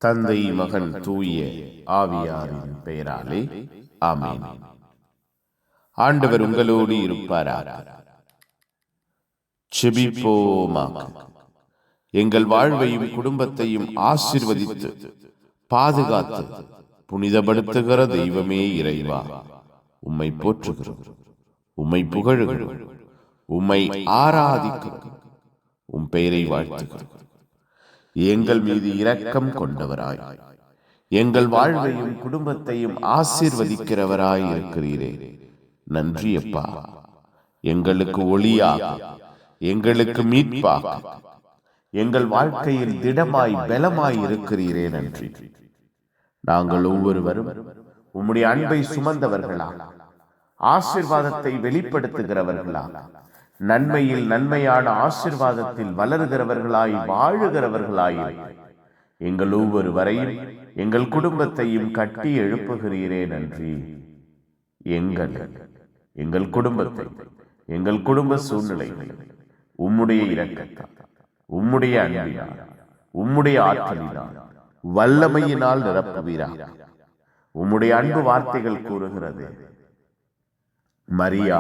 தந்தை, மகன், தூய ஆவியாரின் பெயராலே ஆமென். ஆண்டவர் உங்களோடு இருப்பாராக. செபிப்போமாக. எங்கள் வாழ்வையும் குடும்பத்தையும் ஆசீர்வதித்து பாதுகாத்து புனிதப்படுத்துகிற தெய்வமே இறைவா, உம்மை போற்றுகிறோம், உம்மை புகழுகிறோம், உம்மை ஆராதிக்கிறோம், உம் பெயரை வாழ்த்துகிறோம். எங்கள் மீது இரக்கம் கொண்டவராய், எங்கள் வாழ்வையும் குடும்பத்தையும் ஆசீர்வதிக்கிறவராய் இருக்கிறீரே, நன்றி அப்பா. எங்களுக்கு ஒளியாக, எங்களுக்கு மீட்பாக, எங்கள் வாழ்க்கையில் திடமாய் பலமாய் இருக்கிறீரே, நன்றி. நாங்கள் ஒவ்வொருவரும் உம்முடைய அன்பை சுமந்தவர்களாக, ஆசீர்வாதத்தை வெளிப்படுத்துகிறவர்களாக, நன்மையில் நன்மையான ஆசீர்வாதத்தில் வளர்கிறவர்களாய் வாழுகிறவர்களாய் எங்கள் ஒவ்வொருவரையும் எங்கள் குடும்பத்தையும் கட்டி எழுப்புகிறீரே, நன்றி. எங்கள் குடும்பத்தை, எங்கள் குடும்ப சூழ்நிலைகளை உம்முடைய இரக்கத்தால், உம்முடைய அன்பினால், உம்முடைய ஆற்றலினால், வல்லமையினால் நிரப்புவீராக. உம்முடைய அன்பு வார்த்தைகள் கூறுகிறது, மரியா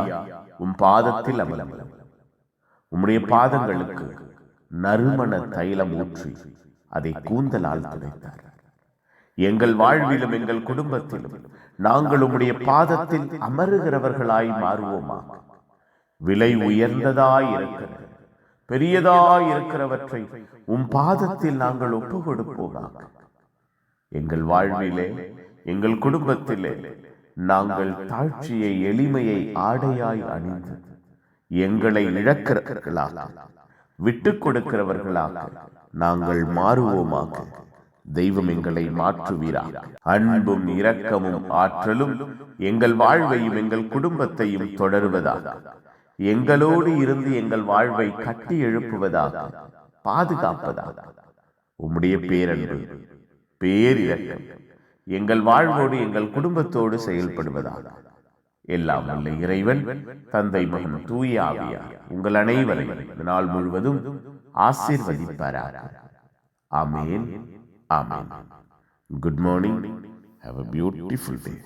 உம் பாதத்தில் அமர்ந்து உம்முடைய பாதங்களுக்கு நறுமண தைலம் ஊற்றி அதை கூந்தலால் துடைத்தார். எங்கள் வாழ்விலும் எங்கள் குடும்பத்திலும் நாங்கள் உம்முடைய பாதத்தில் அமருகிறவர்களாய் மாறுவோமா. விலை உயர்ந்ததாய் இருக்கிற, பெரியதாய் இருக்கிறவற்றை உம் பாதத்தில் நாங்கள் ஒப்பு கொடுப்போமா. எங்கள் வாழ்விலே, எங்கள் குடும்பத்திலே நாங்கள் தாழ்ச்சியை, எளிமையை ஆடையாய் அணிந்து எங்களை இழக்கிறவர்களாக, விட்டுக் கொடுக்கிறவர்களாக நாங்கள் மாறுவோமாக. தெய்வம் எங்களை மாற்றுவீராக. அன்பும் இரக்கமும் ஆற்றலும் எங்கள் வாழ்வையும் எங்கள் குடும்பத்தையும் தொடருவதாக, எங்களோடு இருந்து எங்கள் வாழ்வை கட்டி எழுப்புவதாக, பாதுகாப்பதாக. உம்முடைய பேரன்பு, பேரிரக்கம் எங்கள் வாழ்வோடு எங்கள் குடும்பத்தோடு செயல்படுவதாக. எல்லாம் வல்ல இறைவன், தந்தை, மகன், தூய ஆவியார் உங்கள் அனைவரையும் நாள் முழுவதும் ஆசீர்வதிப்பாராக. Amen. Amen. Good morning. Have a beautiful day.